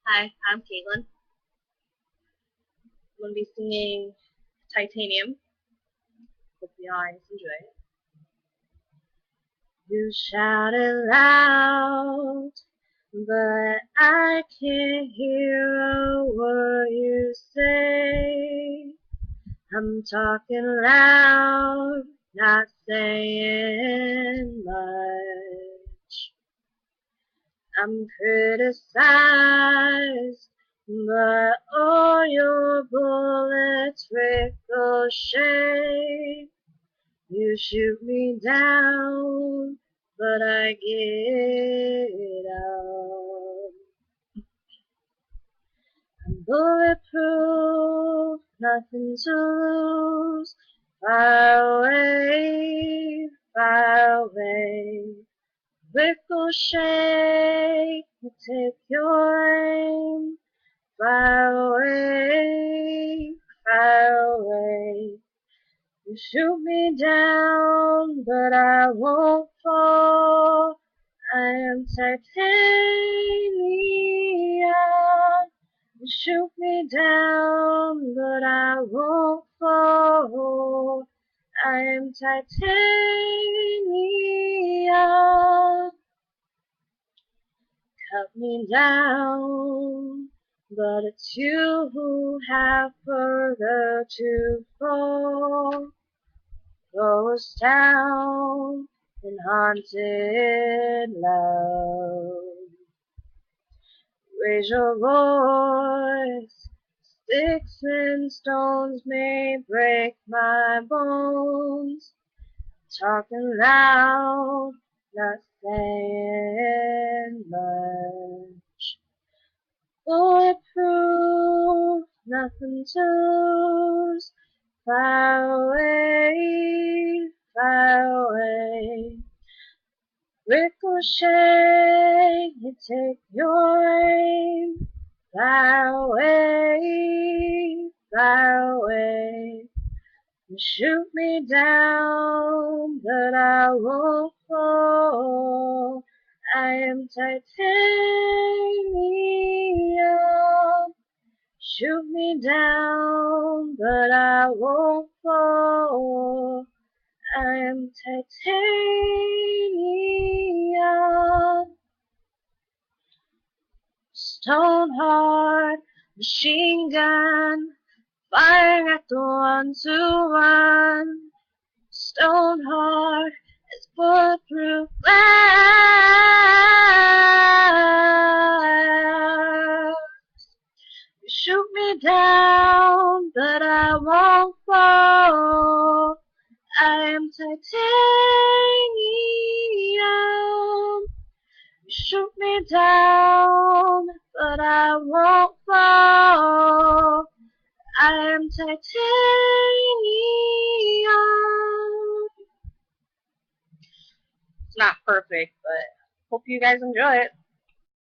Hi, I'm Caitlin. I'm going to be singing Titanium. Hope you guys enjoy it. You shouted loud, but I can't hear a word you say. I'm talking loud, not saying much. I'm criticized, but all your bullets ricochet. You shoot me down, but I get up. I'm bulletproof, nothing to lose. Far away, far away. Ricochet, you take your aim. Far away, far away. You shoot me down, but I won't fall. I am titanium. You shoot me down, but I won't fall. I am titanium. Cut me down, but it's you who have further to fall. Throw us down in haunted love. Raise your voice, sticks and stones may break my bones. Talking loud, not saying much. Bulletproof, nothing to lose. Far away, far away. Ricochet, you take your aim. Far away, far away. You shoot me down, but I won't fall. I am titanium. Shoot me down, but I won't fall. I am titanium. Stone hard machine gun, firing at the ones who run. Stone hard as bulletproof glass. You shoot me down, but I won't fall. I am titanium. You shoot me down, but I won't fall. I am titanium. It's not perfect, but hope you guys enjoy it.